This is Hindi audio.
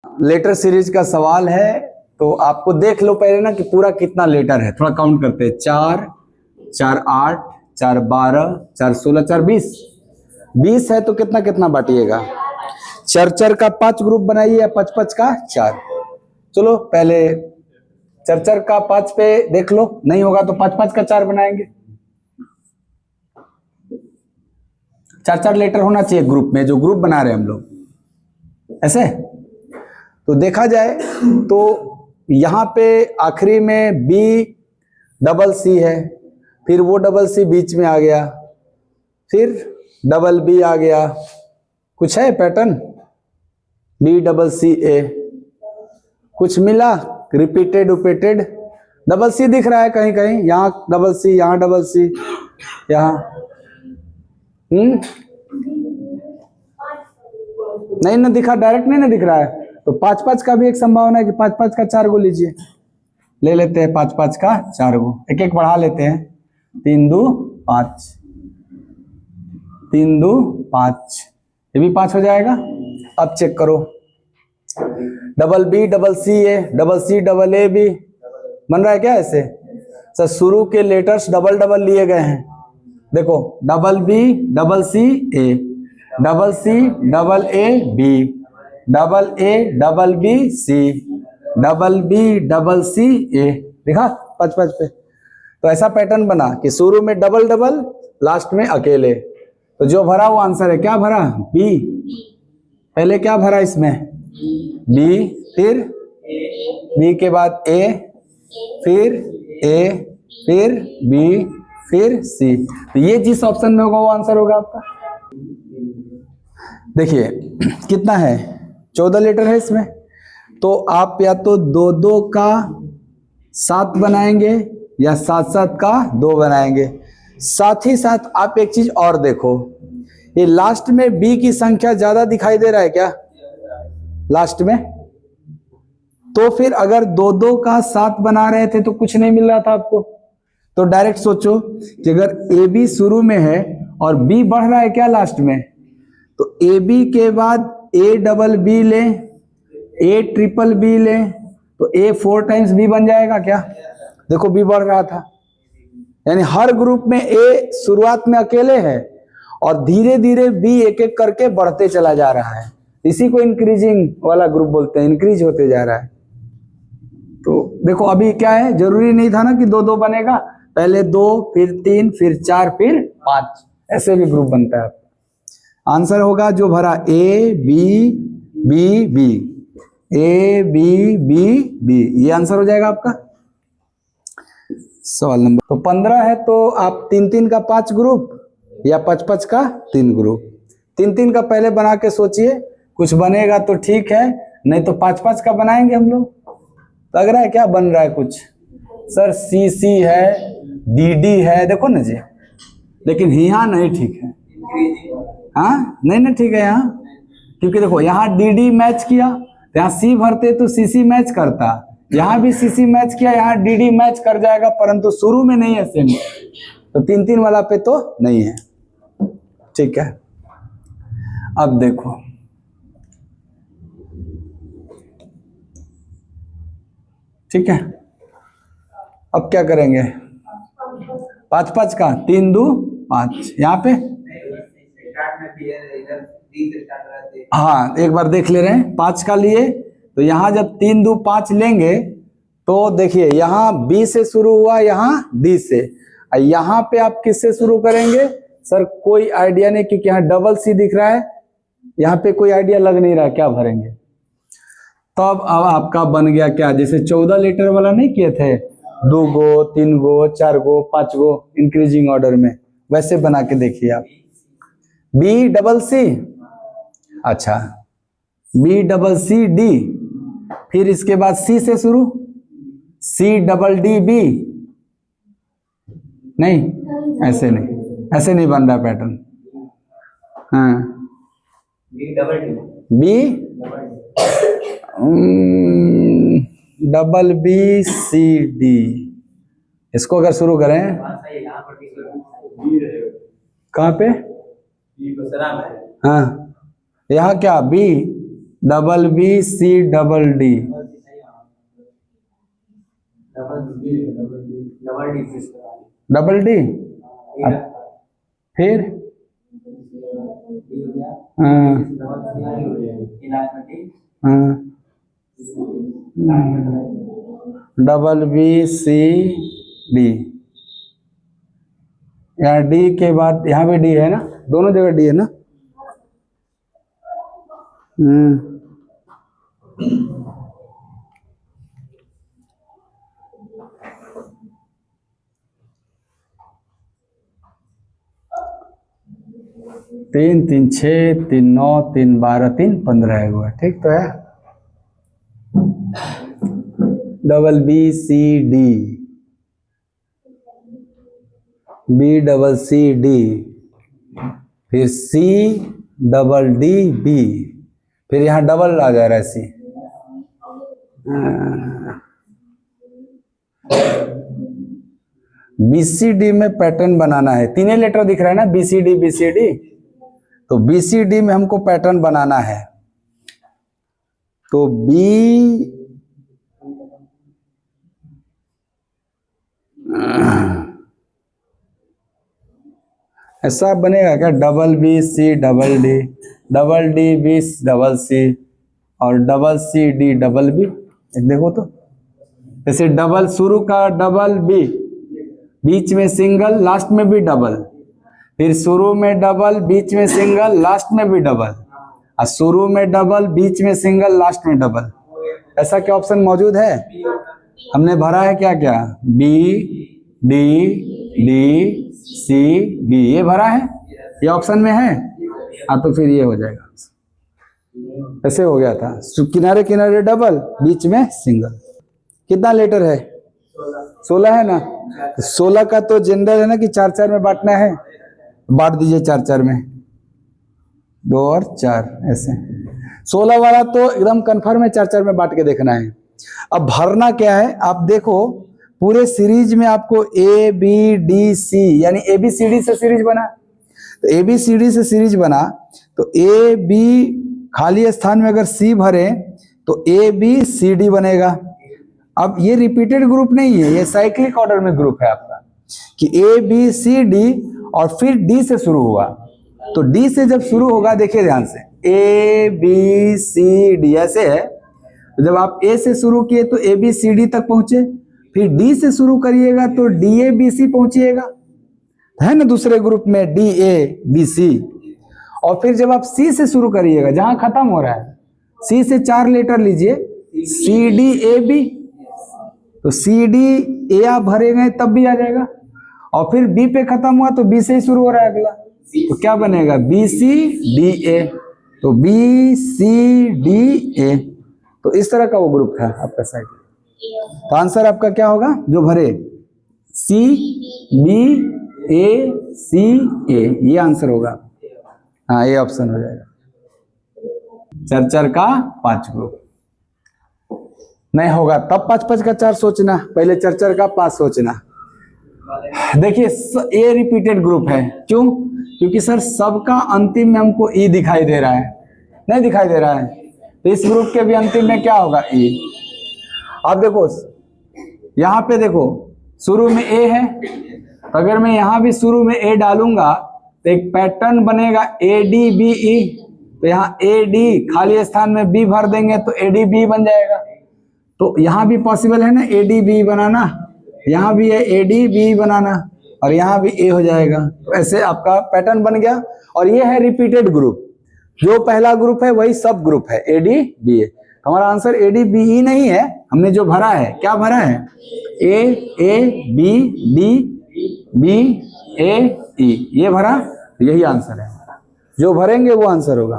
लेटर सीरीज का सवाल है, तो आपको देख लो पहले ना कि पूरा कितना लेटर है, थोड़ा काउंट करते हैं। 4 4 8 4 12 4 16 4 20 20 है, तो कितना कितना बांटिएगा? चर का 5 ग्रुप बनाइए या 5 का 4। चलो पहले चर का 5 पे देख लो, नहीं होगा तो 5 का 4 बनाएंगे। 4 लेटर होना चाहिए ग्रुप में, जो ग्रुप बना रहे हैं हम लोग, ऐसे। तो देखा जाए तो यहां पे आखिरी में बी डबल सी है, फिर वो डबल सी बीच में आ गया, फिर डबल बी आ गया। कुछ है पैटर्न? बी डबल सी ए, कुछ मिला? रिपीटेड उपेटेड डबल सी दिख रहा है कहीं कहीं, यहां डबल सी, यहां डबल सी, यहां नहीं ना दिखा, डायरेक्ट नहीं ना दिख रहा है। तो 5 का भी एक संभावना है कि 5 का 4 गो लीजिए, ले लेते हैं 5 का 4 गो, एक एक बढ़ा लेते हैं। 3 2 5, 3 2 5, ये भी 5 हो जाएगा। अब चेक करो, double B double C A, double C double A B बन रहा है क्या ऐसे? सर शुरू के लेटर्स डबल डबल लिए गए हैं, देखो double B double C A, double C double A B, double A double B C, double B double C A, देखा 5 पे। तो ऐसा पैटर्न बना कि शुरू में डबल डबल, लास्ट में अकेले। तो जो भरा वो आंसर है, क्या भरा? बी। पहले क्या भरा इसमें? बी, फिर बी के बाद ए, फिर ए, फिर बी, फिर सी। तो ये जिस ऑप्शन में होगा वो आंसर होगा आपका। देखिए कितना है, 14 लेटर है इसमें, तो आप या तो 2 2 का 7 बनाएंगे या 7 7 का 2 बनाएंगे। साथ ही साथ आप एक चीज और देखो, ये लास्ट में बी की संख्या ज्यादा दिखाई दे रहा है क्या लास्ट में? तो फिर अगर 2 2 का 7 बना रहे थे तो कुछ नहीं मिल रहा था आपको। तो डायरेक्ट सोचो कि अगर ए बी शुरू में है और बी बढ़ रहा है क्या लास्ट में, तो ए बी के बाद ए डबल बी ले, ए ट्रिपल बी ले, तो ए 4 टाइम्स बी बन जाएगा क्या? देखो बी बढ़ रहा था, यानी हर ग्रुप में ए शुरुआत में अकेले है और धीरे धीरे बी एक एक करके बढ़ते चला जा रहा है। इसी को इंक्रीजिंग वाला ग्रुप बोलते हैं, इंक्रीज होते जा रहा है। तो देखो अभी क्या है, जरूरी नहीं था ना कि 2 2 बनेगा, पहले 2 फिर 3 फिर 4 फिर 5, ऐसे भी ग्रुप बनता है। आंसर होगा जो भरा A B B B, A B B B, ये आंसर हो जाएगा आपका सवाल नंबर। तो 15 है, तो आप 3 3 का 5 ग्रुप या 5 का 3 ग्रुप, 3 3 का पहले बना के सोचिए, कुछ बनेगा तो ठीक है, नहीं तो 5 का बनाएंगे हम लोग। लग रहा है क्या बन रहा है कुछ? सर सी सी है, डी डी है, देखो ना जी, लेकिन यहाँ नहीं ठीक है। हाँ नहीं ना ठीक है यहाँ, क्योंकि देखो यहाँ डी डी मैच किया, यहाँ सी भरते तो सी सी मैच करता, यहाँ भी सी सी मैच किया, यहाँ डी डी मैच कर जाएगा, परंतु शुरू में नहीं है सेम। तो 3 3 वाला पे तो नहीं है, ठीक है। अब देखो ठीक है, अब क्या करेंगे? 5 का 3 2 5, यहाँ पे हाँ एक बार देख ले रहे हैं 5 का लिए, तो यहाँ जब 3 2 5 लेंगे तो देखिए यहाँ बी से शुरू हुआ, यहाँ डी से, यहाँ पे आप किससे शुरू करेंगे? सर कोई आइडिया नहीं, क्योंकि यहाँ डबल सी दिख रहा है, यहाँ पे कोई आइडिया लग नहीं रहा क्या भरेंगे। तब अब आपका बन गया क्या, जैसे 14 लेटर वाला नहीं किए थे, 2 गो 3 गो 4 गो 5 गो इंक्रीजिंग ऑर्डर में, वैसे बना के देखिए आप। बी डबल सी, अच्छा बी डबल सी डी, फिर इसके बाद सी से शुरू, सी डबल डी बी, नहीं ऐसे नहीं, ऐसे नहीं बन रहा पैटर्न। हाँ B double B C D, इसको अगर शुरू करें कहाँ पे? हाँ यहाँ क्या B double B C double D, double D, फिर हाँ हाँ, डबल बी सी डी, यहाँ डी के बाद यहाँ भी डी है ना, दोनों जगह डी है ना। 3 3 6 3 9 3 12 3 15 है वो, ठीक तो है। Double B C D, B double C D, फिर सी डबल डी बी, फिर यहाँ डबल आ जा रहा है सी। बीसीडी में पैटर्न बनाना है, तीनों लेटर दिख रहा है ना, बीसीडी बीसीडी, तो बीसीडी में हमको पैटर्न बनाना है। तो बी ऐसा बनेगा क्या, double B C double D B double C और double C D double B. देखो तो जैसे डबल शुरू का डबल बी, बीच में सिंगल, लास्ट में भी डबल, फिर शुरू में डबल, बीच में सिंगल, लास्ट में भी डबल, और शुरू में डबल, बीच में सिंगल, लास्ट में डबल। ऐसा क्या ऑप्शन मौजूद है? हमने भरा है क्या क्या, B D D C D, ये भरा है, ये ऑप्शन में है। हाँ तो फिर ये हो जाएगा, ऐसे हो गया था, किनारे किनारे डबल, बीच में सिंगल। कितना लेटर है? 16 है ना। 16 का तो जनरल है ना कि 4 4 में बांटना है, बांट दीजिए 4 4 में, 2 और 4 ऐसे। 16 वाला तो एकदम कन्फर्म है, 4 4 में बांट के देखना है। अब भरना क्या है, आप देखो पूरे सीरीज में आपको ए बी डी सी, यानी ए बी सी डी से सीरीज बना, तो ए बी सी डी से सीरीज बना, तो ए बी खाली स्थान में अगर सी भरे तो ए बी सी डी बनेगा। अब ये रिपीटेड ग्रुप नहीं है, ये साइक्लिक ऑर्डर में ग्रुप है आपका, कि ए बी सी डी और फिर डी से शुरू हुआ। तो डी से जब शुरू होगा, देखिए ध्यान से, ए बी सी डी ऐसे है। तो जब आप ए से शुरू किए तो ए बी सी डी तक पहुंचे, फिर डी से शुरू करिएगा तो डी ए बी सी पहुंचिएगा, है ना, दूसरे ग्रुप में डी ए बी सी। और फिर जब आप सी से शुरू करिएगा, जहां खत्म हो रहा है, सी से 4 लेटर लीजिए, सी डी ए बी, तो सी डी ए आप भरेंगे तब भी आ जाएगा। और फिर बी पे खत्म हुआ तो बी से ही शुरू हो रहा है अगला, तो क्या बनेगा, बी सी डी ए, तो बी सी डी ए। तो इस तरह का वो ग्रुप था आपका साइड। तो आंसर आपका क्या होगा जो भरे, सी बी ए सी ए, ये आंसर होगा। हाँ ये ऑप्शन हो जाएगा। 4 4 का 5 ग्रुप नहीं होगा, तब 5 5 का 4 सोचना, पहले 4 4 का 5 सोचना। देखिए ये रिपीटेड ग्रुप है, क्यों? क्योंकि सर सबका अंतिम में हमको ई दिखाई दे रहा है, नहीं दिखाई दे रहा है, तो इस ग्रुप के भी अंतिम में क्या होगा, ई। अब देखो यहाँ पे देखो शुरू में ए है, तो अगर मैं यहाँ भी शुरू में ए डालूंगा तो एक पैटर्न बनेगा ए डी बी ई, तो यहाँ ए डी खाली स्थान में बी भर देंगे तो ए डी बी बन जाएगा। तो यहाँ भी पॉसिबल है ना ए डी बी बनाना, यहाँ भी है ए डी बी बनाना, और यहाँ भी ए हो जाएगा। तो ऐसे आपका पैटर्न बन गया। और ये है रिपीटेड ग्रुप, जो पहला ग्रुप है वही सब ग्रुप है, ए डी बी ए। हमारा answer A D B E नहीं है, हमने जो भरा है, क्या भरा है, A B D B A E, ये भरा, यही आंसर है। जो भरेंगे वो आंसर होगा।